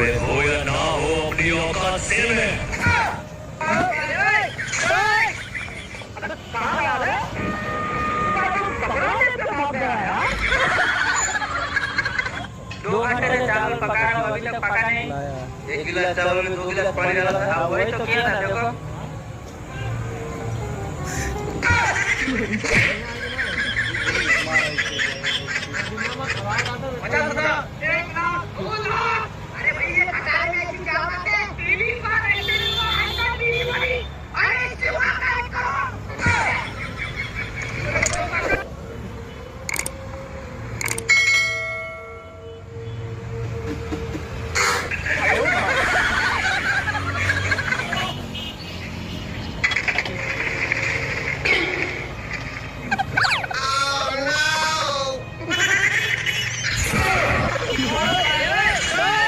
खड़े हो या ना हो अपनी औकात से में दो घंटे से चावल पका रहा हूँ, अभी तक पका नहीं। 1 गिलास चावल में 2 गिलास पानी डाला था, वही तो किया था देखो। मजा आता